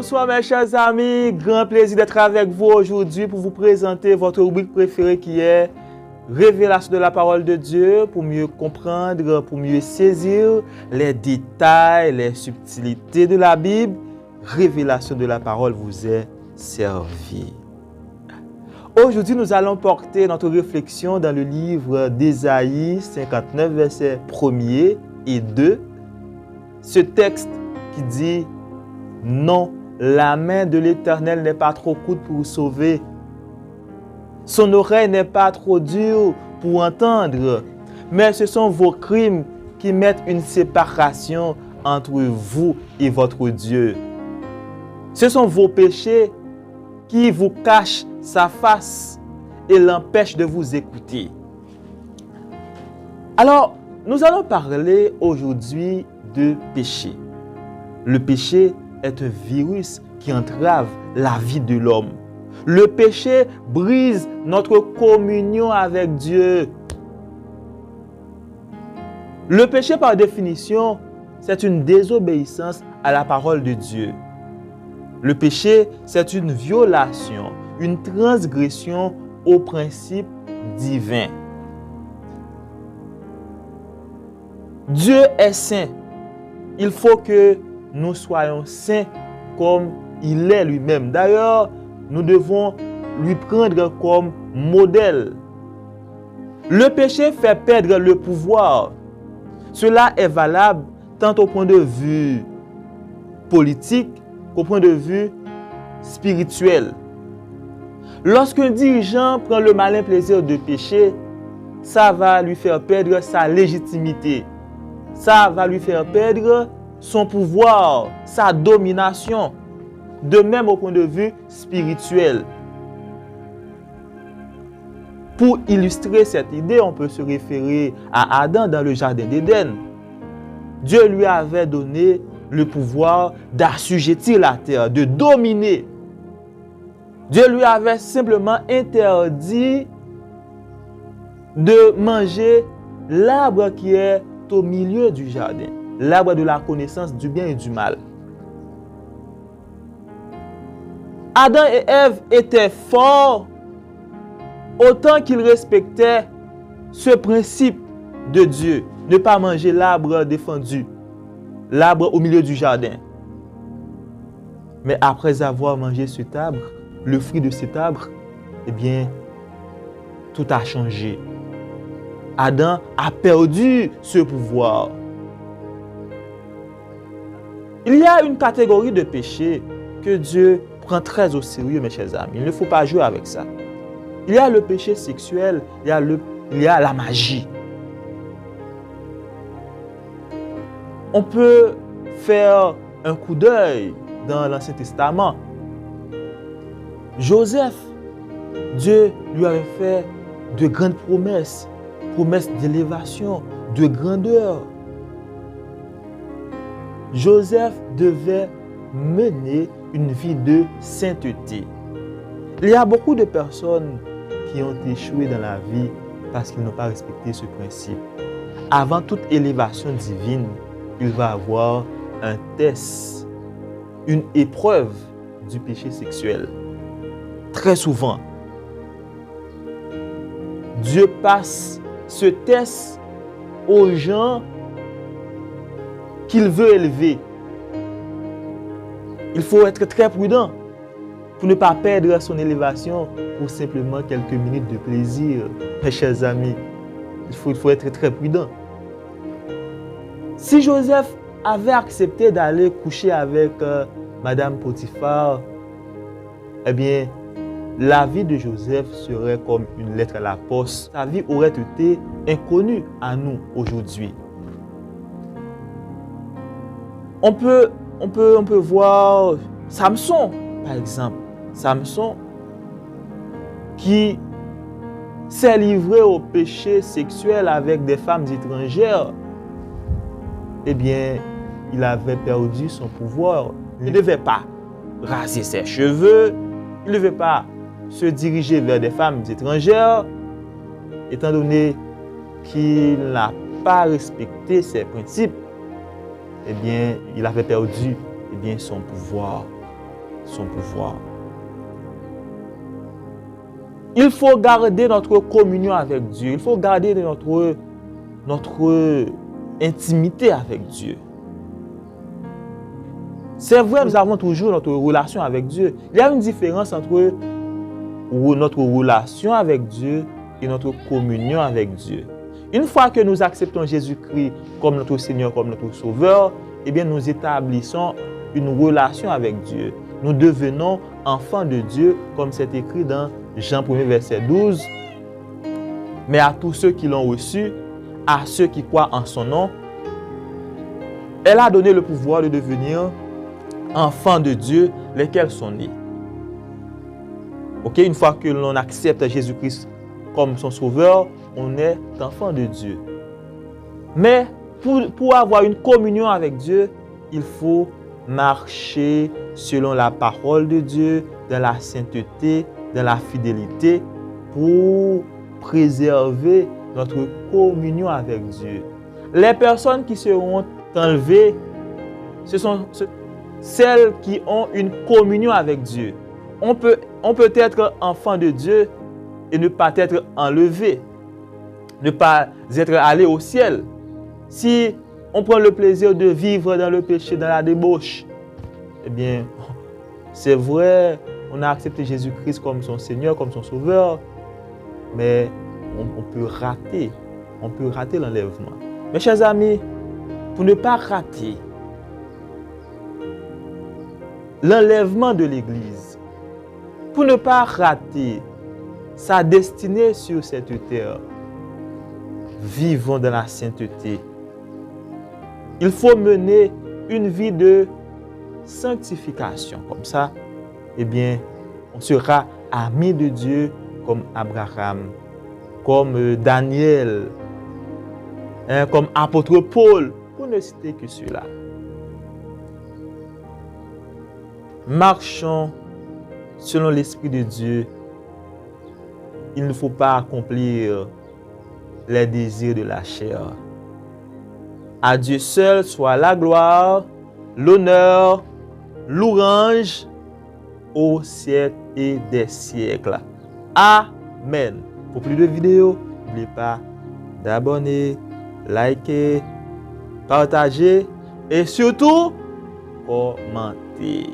bonsoir mes chers amis, grand plaisir d'être avec vous aujourd'hui pour vous présenter votre rubrique préférée qui est Révélation de la parole de Dieu, pour mieux comprendre, pour mieux saisir les détails, les subtilités de la Bible. Révélation de la parole vous est servie. Aujourd'hui, nous allons porter notre réflexion dans le livre d'Ésaïe 59, versets 1er et 2. Ce texte qui dit « Non, la main de l'Éternel n'est pas trop courte pour sauver. Son oreille n'est pas trop dure pour entendre. Mais ce sont vos crimes qui mettent une séparation entre vous et votre Dieu. Ce sont vos péchés qui vous cachent sa face et l'empêchent de vous écouter. » Alors, nous allons parler aujourd'hui de péché. Le péché est un virus qui entrave la vie de l'homme. Le péché brise notre communion avec Dieu. Le péché, par définition, c'est une désobéissance à la parole de Dieu. Le péché, c'est une violation, une transgression aux principes divins. Dieu est saint. Il faut que nous soyons saints comme il est lui-même. D'ailleurs, nous devons lui prendre comme modèle. Le péché fait perdre le pouvoir. Cela est valable tant au point de vue politique qu'au point de vue spirituel. Lorsqu'un dirigeant prend le malin plaisir de pécher, ça va lui faire perdre sa légitimité. Ça va lui faire perdre son pouvoir, sa domination. De même au point de vue spirituel. Pour illustrer cette idée, on peut se référer à Adam dans le jardin d'Éden. Dieu lui avait donné le pouvoir d'assujettir la terre, de dominer. Dieu lui avait simplement interdit de manger l'arbre qui est au milieu du jardin, l'arbre de la connaissance du bien et du mal. Adam et Ève étaient forts autant qu'ils respectaient ce principe de Dieu, ne pas manger l'arbre défendu, l'arbre au milieu du jardin. Mais après avoir mangé cet arbre, le fruit de cet arbre, eh bien, tout a changé. Adam a perdu ce pouvoir. Il y a une catégorie de péchés que Dieu prend très au sérieux, mes chers amis. Il ne faut pas jouer avec ça. Il y a le péché sexuel, il y a la magie. On peut faire un coup d'œil dans l'Ancien Testament. Joseph, Dieu lui avait fait de grandes promesses, promesses d'élévation, de grandeur. Joseph devait mener une vie de sainteté. Il y a beaucoup de personnes qui ont échoué dans la vie parce qu'ils n'ont pas respecté ce principe. Avant toute élévation divine, il va y avoir un test, une épreuve du péché sexuel. Très souvent, Dieu passe ce test aux gens qu'il veut élever. Il faut être très prudent pour ne pas perdre son élévation pour simplement quelques minutes de plaisir. Mes chers amis, il faut être très prudent. Si Joseph avait accepté d'aller coucher avec Madame Potiphar, eh bien, la vie de Joseph serait comme une lettre à la poste. Sa vie aurait été inconnue à nous aujourd'hui. On peut voir Samson, par exemple. Samson, qui s'est livré au péché sexuel avec des femmes étrangères, eh bien, il avait perdu son pouvoir. Il ne devait pas raser ses cheveux, il ne devait pas se diriger vers des femmes étrangères, étant donné qu'il n'a pas respecté ses principes. Eh bien, il avait perdu son pouvoir. son pouvoir. Il faut garder notre communion avec Dieu. Il faut garder notre intimité avec Dieu. C'est vrai, nous avons toujours notre relation avec Dieu. Il y a une différence entre notre relation avec Dieu et notre communion avec Dieu. Une fois que nous acceptons Jésus-Christ comme notre Seigneur, comme notre Sauveur, eh bien, nous établissons une relation avec Dieu. Nous devenons enfants de Dieu, comme c'est écrit dans Jean 1, verset 12. Mais à tous ceux qui l'ont reçu, à ceux qui croient en son nom, elle a donné le pouvoir de devenir enfants de Dieu, lesquels sont nés. Ok, une fois que l'on accepte Jésus-Christ comme son sauveur, on est enfant de Dieu. Mais pour avoir une communion avec Dieu, il faut marcher selon la parole de Dieu, dans la sainteté, dans la fidélité, pour préserver notre communion avec Dieu. Les personnes qui seront enlevées, ce sont celles qui ont une communion avec Dieu. On peut être enfant de Dieu et ne pas être enlevé, ne pas être allé au ciel. Si on prend le plaisir de vivre dans le péché, dans la débauche, eh bien, c'est vrai, on a accepté Jésus-Christ comme son Seigneur, comme son Sauveur, mais on peut rater l'enlèvement. Mes chers amis, pour ne pas rater l'enlèvement de l'Église, pour ne pas rater sa destinée sur cette terre, vivons dans la sainteté. Il faut mener une vie de sanctification. Comme ça, eh bien, on sera amis de Dieu comme Abraham, comme Daniel, comme apôtre Paul, pour ne citer que cela. Marchons selon l'Esprit de Dieu. Il ne faut pas accomplir les désirs de la chair. À Dieu seul soit la gloire, l'honneur, louange au siècle et des siècles. Amen. Pour plus de vidéos, n'oubliez pas d'abonner, liker, partager et surtout commenter.